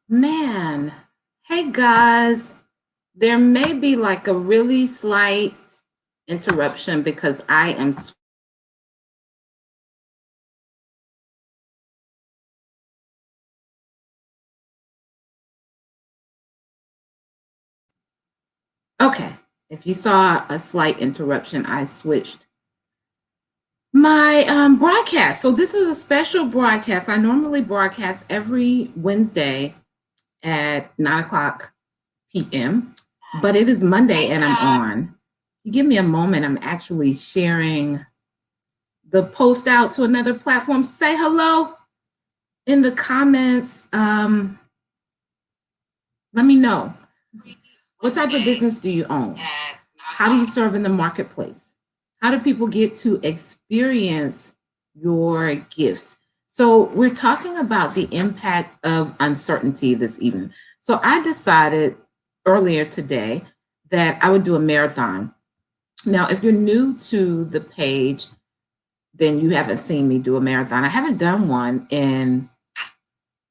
Man, hey guys, there may be like a really slight interruption because I am. Okay, if you saw a slight interruption, I switched my broadcast. So this is a special broadcast. I normally broadcast every Wednesday at 9 o'clock p.m., but it is Monday and I'm on. You give me a moment, I'm actually sharing the post out to another platform. Say hello in the comments. Let me know, what type of business do you own? How do you serve in the marketplace? How do people get to experience your gifts? So we're talking about the impact of uncertainty this evening. So I decided earlier today that I would do a marathon. Now, if you're new to the page, then you haven't seen me do a marathon. I haven't done one in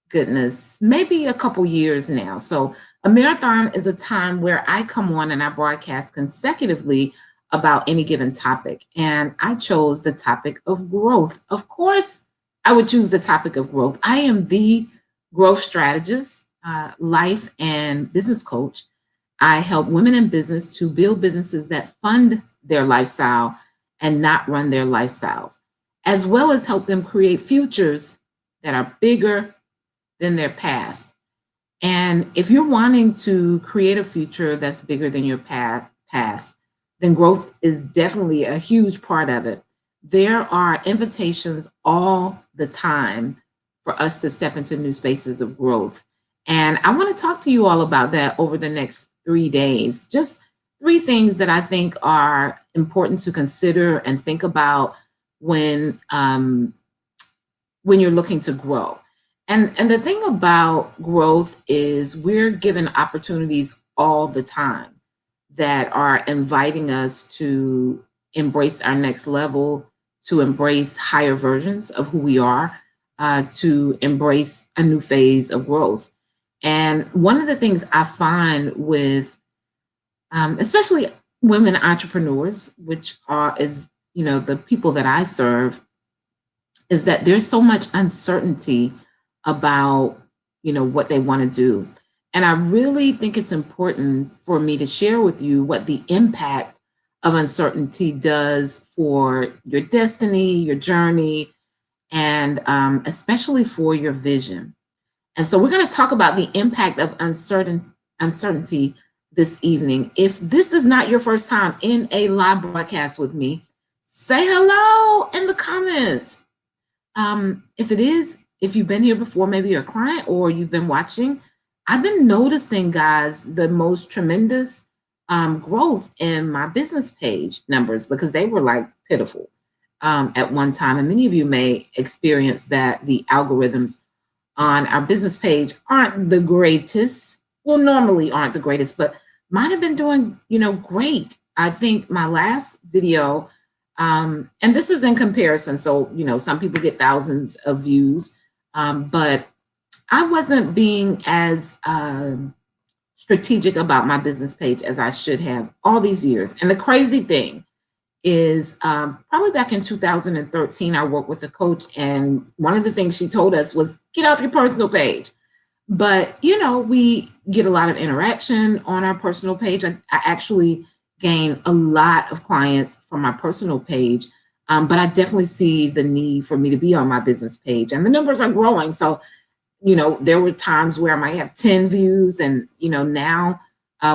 goodness, maybe a couple years now. So a marathon is a time where I come on and I broadcast consecutively about any given topic. And I chose the topic of growth. Of course, I would choose the topic of growth. I am the growth strategist, life and business coach. I help women in business to build businesses that fund their lifestyle and not run their lifestyles, as well as help them create futures that are bigger than their past. And if you're wanting to create a future that's bigger than your past, then growth is definitely a huge part of it. There are invitations all the time for us to step into new spaces of growth. And I want to talk to you all about that over the next 3 days. Just three things that I think are important to consider and think about when you're looking to grow. And the thing about growth is we're given opportunities all the time that are inviting us to embrace our next level, to embrace higher versions of who we are, to embrace a new phase of growth. And one of the things I find with, especially women entrepreneurs, which is the people that I serve, is that there's so much uncertainty about what they want to do. And I really think it's important for me to share with you what the impact of uncertainty does for your destiny, your journey, and especially for your vision. And so we're going to talk about the impact of uncertainty this evening. If this is not your first time in a live broadcast with me, say hello in the comments. If it is, if you've been here before, maybe you're a client or you've been watching, I've been noticing, guys, the most tremendous growth in my business page numbers because they were like pitiful at one time. And many of you may experience that the algorithms on our business page aren't the greatest. Well, normally aren't the greatest, but mine have been doing, great. I think my last video, and this is in comparison. So, some people get thousands of views, but I wasn't being as strategic about my business page as I should have all these years. And the crazy thing is probably back in 2013, I worked with a coach. And one of the things she told us was get off your personal page. But, we get a lot of interaction on our personal page. I actually gain a lot of clients from my personal page. But I definitely see the need for me to be on my business page. And the numbers are growing. So, there were times where I might have 10 views. And, now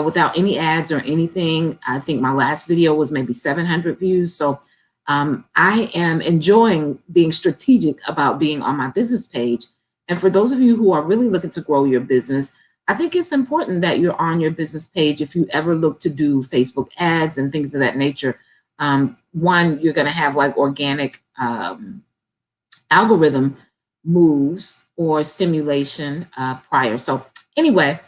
without any ads or anything, I think my last video was maybe 700 views. So I am enjoying being strategic about being on my business page. And for those of you who are really looking to grow your business, I think it's important that you're on your business page. If you ever look to do Facebook ads and things of that nature, one, you're going to have like organic algorithm moves or stimulation prior. So anyway,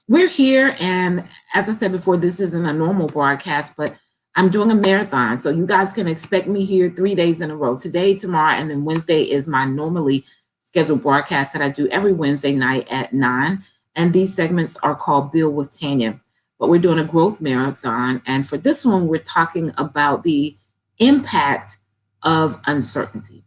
we're here. And as I said before, this isn't a normal broadcast, but I'm doing a marathon. So you guys can expect me here 3 days in a row, today, tomorrow, and then Wednesday is my normally scheduled broadcast that I do every Wednesday night at 9. And these segments are called Build with Tanya. But we're doing a growth marathon. And for this one, we're talking about the impact of uncertainty.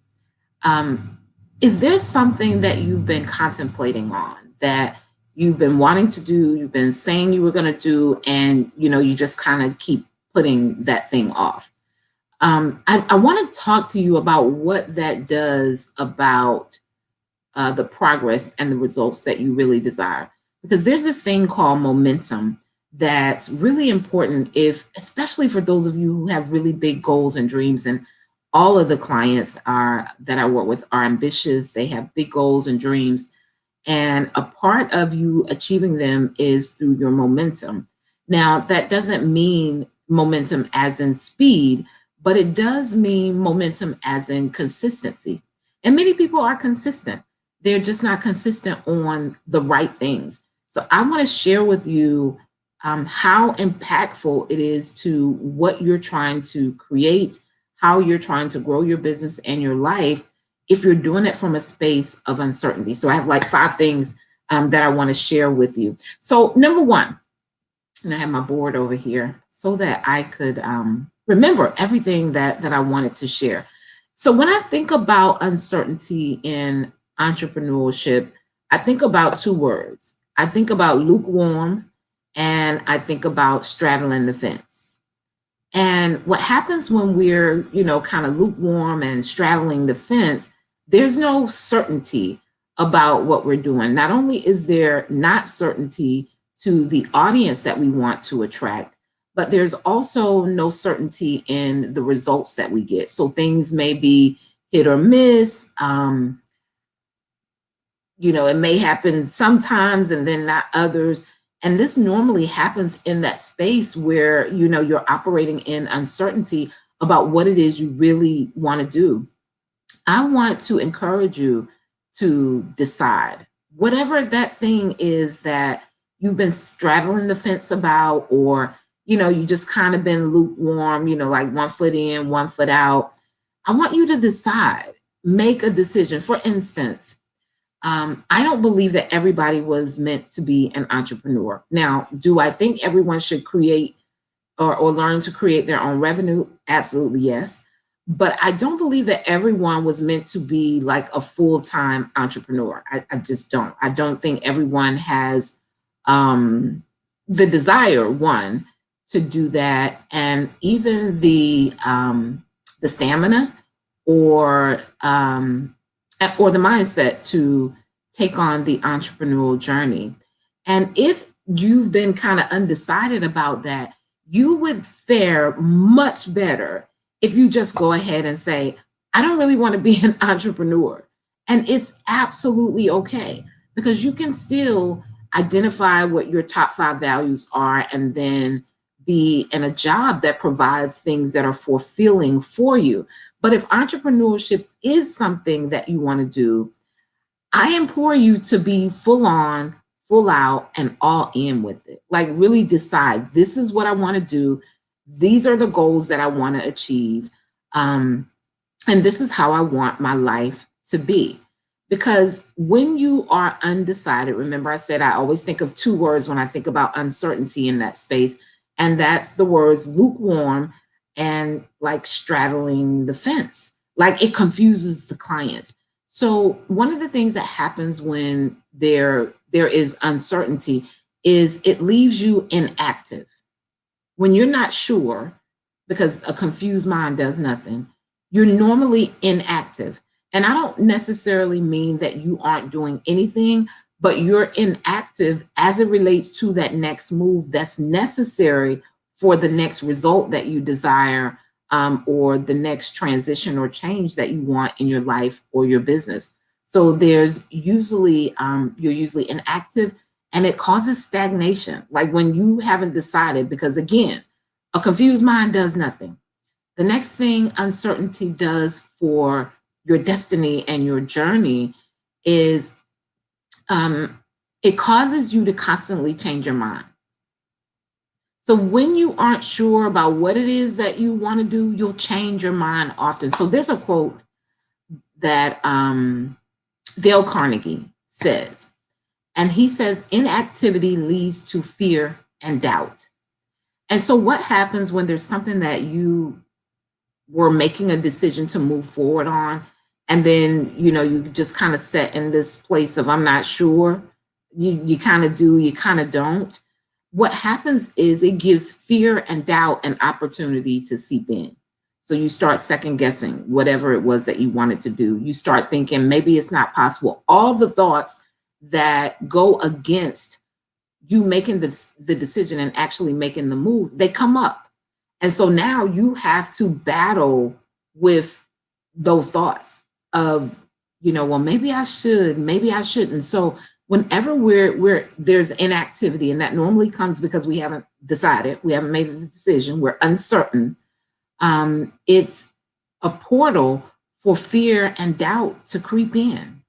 Is there something that you've been contemplating on that you've been wanting to do, you've been saying you were going to do, and you just kind of keep putting that thing off? I want to talk to you about what that does about the progress and the results that you really desire. Because there's this thing called momentum that's really important, especially for those of you who have really big goals and dreams. And all of the clients that I work with are ambitious. They have big goals and dreams. And a part of you achieving them is through your momentum. Now, that doesn't mean momentum as in speed, but it does mean momentum as in consistency. And many people are consistent. They're just not consistent on the right things. So I want to share with you how impactful it is to what you're trying to create, how you're trying to grow your business and your life if you're doing it from a space of uncertainty. So I have like 5 things that I want to share with you. So number 1, and I have my board over here so that I could remember everything that I wanted to share. So when I think about uncertainty in entrepreneurship, I think about 2 words. I think about lukewarm, and I think about straddling the fence. And what happens when we're, kind of lukewarm and straddling the fence, there's no certainty about what we're doing. Not only is there not certainty to the audience that we want to attract, but there's also no certainty in the results that we get. So things may be hit or miss. It may happen sometimes and then not others. And this normally happens in that space where, you're operating in uncertainty about what it is you really want to do. I want to encourage you to decide whatever that thing is that you've been straddling the fence about, or, you just kind of been lukewarm, like 1 foot in, 1 foot out. I want you to decide, make a decision. For instance, I don't believe that everybody was meant to be an entrepreneur. Now, do I think everyone should create or learn to create their own revenue? Absolutely, yes. But I don't believe that everyone was meant to be like a full-time entrepreneur. I just don't. I don't think everyone has the desire, one, to do that, and even the stamina or the mindset to take on the entrepreneurial journey. And if you've been kind of undecided about that, you would fare much better if you just go ahead and say, I don't really want to be an entrepreneur. And it's absolutely okay, because you can still identify what your top 5 values are and then be in a job that provides things that are fulfilling for you. But if entrepreneurship is something that you want to do, I implore you to be full on, full out, and all in with it. Like, really decide, this is what I want to do. These are the goals that I want to achieve. And this is how I want my life to be. Because when you are undecided, remember I said I always think of 2 words when I think about uncertainty in that space. And that's the words lukewarm and like straddling the fence. Like, it confuses the clients. So one of the things that happens when there is uncertainty is it leaves you inactive. When you're not sure, because a confused mind does nothing, you're normally inactive. And I don't necessarily mean that you aren't doing anything, but you're inactive as it relates to that next move that's necessary for the next result that you desire, or the next transition or change that you want in your life or your business. So there's usually, you're usually inactive, and it causes stagnation. Like when you haven't decided, because again, a confused mind does nothing. The next thing uncertainty does for your destiny and your journey is it causes you to constantly change your mind. So when you aren't sure about what it is that you want to do, you'll change your mind often. So there's a quote that Dale Carnegie says, and he says, inactivity leads to fear and doubt. And so what happens when there's something that you were making a decision to move forward on, and then, you just kind of set in this place of, I'm not sure. You kind of do, you kind of don't. What happens is it gives fear and doubt an opportunity to seep in. So you start second guessing whatever it was that you wanted to do. You start thinking maybe it's not possible. All the thoughts that go against you making the decision and actually making the move, they come up. And so now you have to battle with those thoughts of, well, maybe I should, maybe I shouldn't. So whenever we're there's inactivity, and that normally comes because we haven't decided, we haven't made a decision, we're uncertain, it's a portal for fear and doubt to creep in,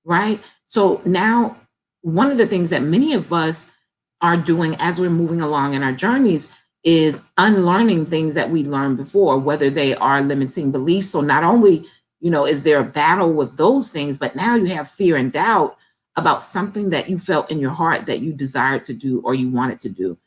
right? So now one of the things that many of us are doing as we're moving along in our journeys is unlearning things that we learned before, whether they are limiting beliefs. So not only, is there a battle with those things, but now you have fear and doubt about something that you felt in your heart that you desired to do or you wanted to do.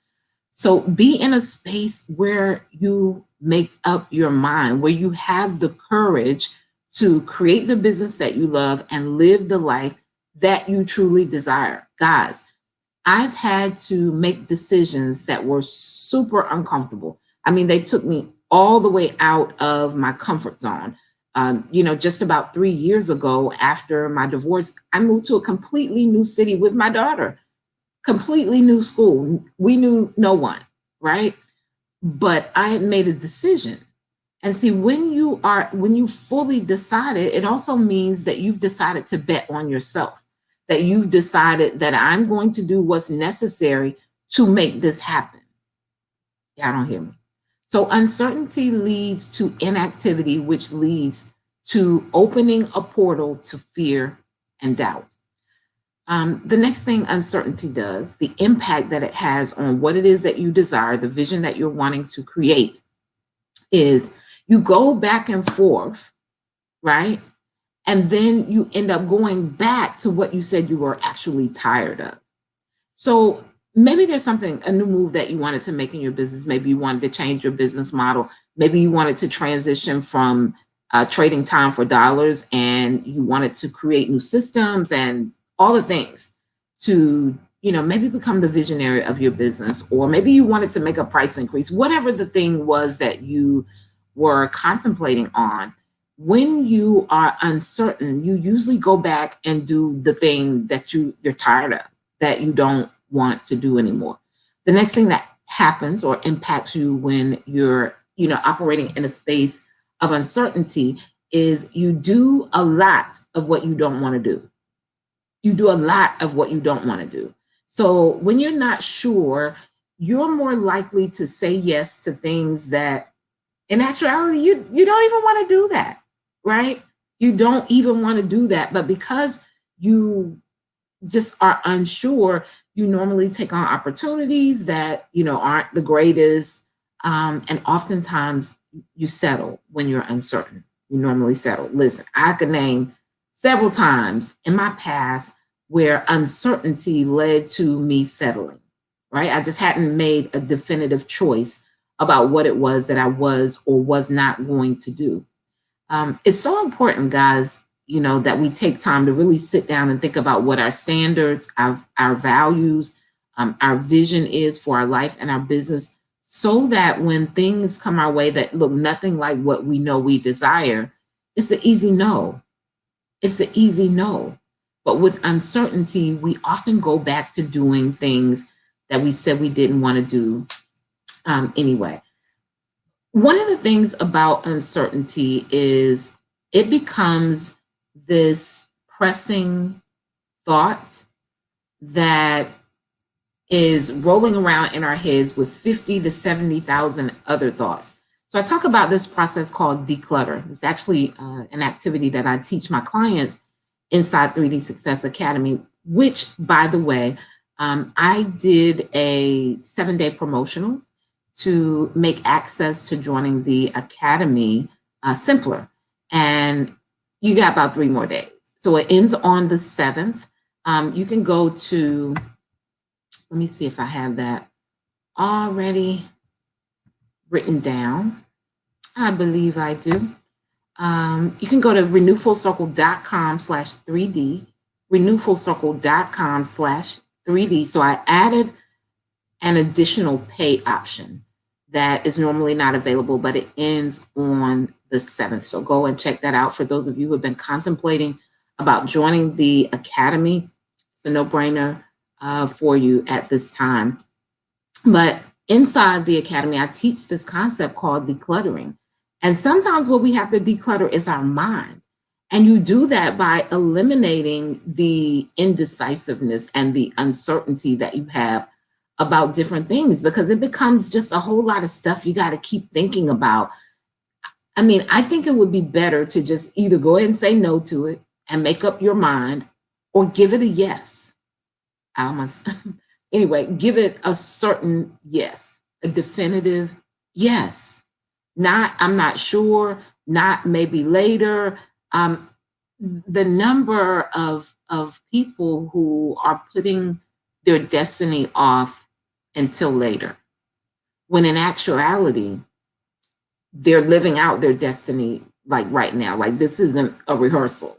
So be in a space where you make up your mind, where you have the courage to create the business that you love and live the life that you truly desire. Guys, I've had to make decisions that were super uncomfortable. I mean, they took me all the way out of my comfort zone. Just about 3 years ago, after my divorce, I moved to a completely new city with my daughter, completely new school. We knew no one, right? But I had made a decision. And see, when you fully decided, it also means that you've decided to bet on yourself, that you've decided that I'm going to do what's necessary to make this happen. Y'all don't hear me. So uncertainty leads to inactivity, which leads to opening a portal to fear and doubt. The next thing uncertainty does, the impact that it has on what it is that you desire, the vision that you're wanting to create, is you go back and forth, right? And then you end up going back to what you said you were actually tired of. So maybe there's a new move that you wanted to make in your business. Maybe you wanted to change your business model. Maybe you wanted to transition from trading time for dollars, and you wanted to create new systems and all the things to, maybe become the visionary of your business, or maybe you wanted to make a price increase, whatever the thing was that you were contemplating on. When you are uncertain, you usually go back and do the thing that you're tired of, that you don't want to do anymore. The next thing that happens or impacts you when you're, operating in a space of uncertainty is you do a lot of what you don't want to do. You do a lot of what you don't want to do. So when you're not sure, you're more likely to say yes to things that in actuality, you don't even want to do that, right? You don't even want to do that. But because you just are unsure, you normally take on opportunities that, aren't the greatest. And oftentimes you settle when you're uncertain. You normally settle. Listen, I could name several times in my past where uncertainty led to me settling, right? I just hadn't made a definitive choice about what it was that I was or was not going to do. It's so important, guys, that we take time to really sit down and think about what our standards, our values, our vision is for our life and our business, so that when things come our way that look nothing like what we know we desire, it's an easy no. It's an easy no. But with uncertainty, we often go back to doing things that we said we didn't want to do anyway. One of the things about uncertainty is it becomes this pressing thought that is rolling around in our heads with 50 to 70,000 other thoughts. So I talk about this process called declutter. It's actually an activity that I teach my clients inside 3D Success Academy, which, by the way, I did a 7-day promotional to make access to joining the Academy simpler. And you got about 3 more days. So it ends on the 7th. You can go to, let me see if I have that already written down. I believe I do. You can go to renewfulcircle.com/3D, renewfulcircle.com/3D. So I added an additional pay option that is normally not available, but it ends on the 7th. So go and check that out. For those of you who have been contemplating about joining the Academy, it's a no-brainer for you at this time. But inside the Academy, I teach this concept called decluttering. And sometimes what we have to declutter is our mind. And you do that by eliminating the indecisiveness and the uncertainty that you have about different things, because it becomes just a whole lot of stuff you got to keep thinking about. I mean, I think it would be better to just either go ahead and say no to it and make up your mind, or give it a yes. I almost, anyway, give it a certain yes, a definitive yes. Not, I'm not sure, not maybe later. The number of people who are putting their destiny off until later, when in actuality, they're living out their destiny like right now. Like, this isn't a rehearsal.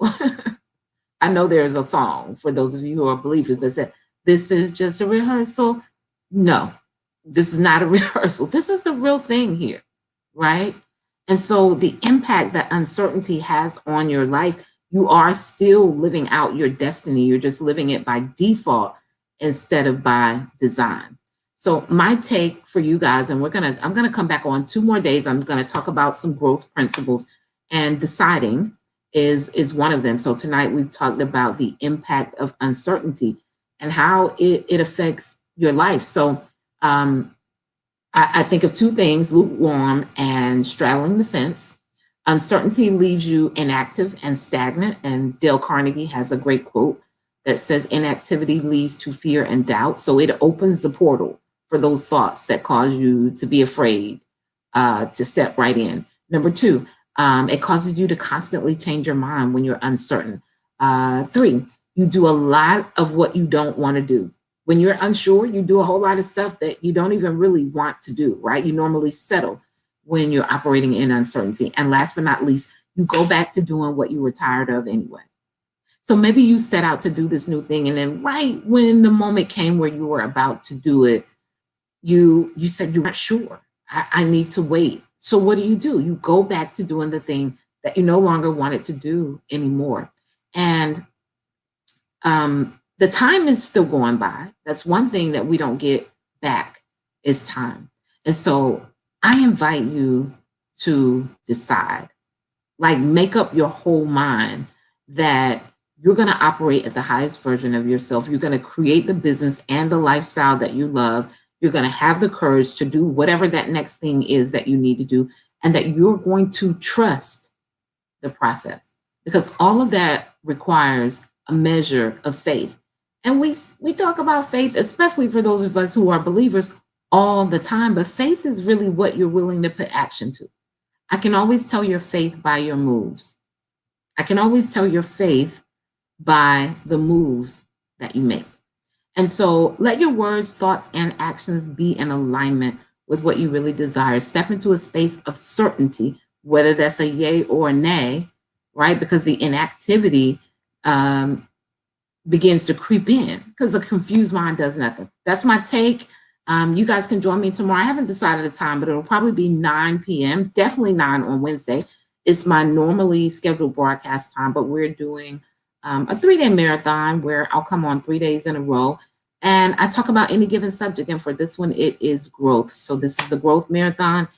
I know there's a song for those of you who are believers that said, this is just a rehearsal. No, this is not a rehearsal. This is the real thing here, right? And so the impact that uncertainty has on your life, you are still living out your destiny. You're just living it by default instead of by design. So my take for you guys, and I'm gonna come back on 2 more days. I'm gonna talk about some growth principles, and deciding is one of them. So tonight we've talked about the impact of uncertainty and how it affects your life. So I think of 2 things: lukewarm and straddling the fence. Uncertainty leaves you inactive and stagnant. And Dale Carnegie has a great quote that says, inactivity leads to fear and doubt. So it opens the portal for those thoughts that cause you to be afraid to step right in. Number 2, it causes you to constantly change your mind when you're uncertain. 3, you do a lot of what you don't want to do. When you're unsure, you do a whole lot of stuff that you don't even really want to do, right? You normally settle when you're operating in uncertainty. And last but not least, you go back to doing what you were tired of anyway. So maybe you set out to do this new thing, and then right when the moment came where you were about to do it, you said you weren't sure. I need to wait. So what do? You go back to doing the thing that you no longer wanted to do anymore. And the time is still going by. That's one thing that we don't get back, is time. And so I invite you to decide, like, make up your whole mind that you're going to operate at the highest version of yourself. You're going to create the business and the lifestyle that you love. You're going to have the courage to do whatever that next thing is that you need to do, and that you're going to trust the process, because all of that requires a measure of faith. And we talk about faith, especially for those of us who are believers, all the time, but faith is really what you're willing to put action to. I can always tell your faith by your moves. I can always tell your faith by the moves that you make. And so let your words, thoughts, and actions be in alignment with what you really desire. Step into a space of certainty, whether that's a yay or a nay, right? Because the inactivity begins to creep in, because a confused mind does nothing. That's my take. You guys can join me tomorrow. I haven't decided a time, but it'll probably be 9 p.m., definitely 9 on Wednesday. It's my normally scheduled broadcast time, but we're doing a 3-day marathon where I'll come on 3 days in a row. And I talk about any given subject. And for this one, it is growth. So this is the growth marathon.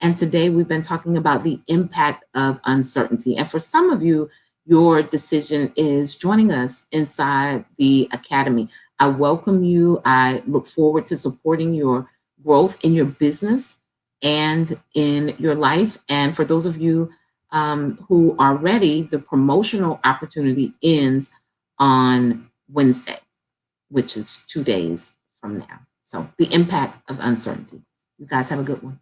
And today we've been talking about the impact of uncertainty. And for some of you, your decision is joining us inside the Academy. I welcome you. I look forward to supporting your growth in your business and in your life. And for those of you who are ready, the promotional opportunity ends on Wednesday, which is 2 days from now. So the impact of uncertainty. You guys have a good one.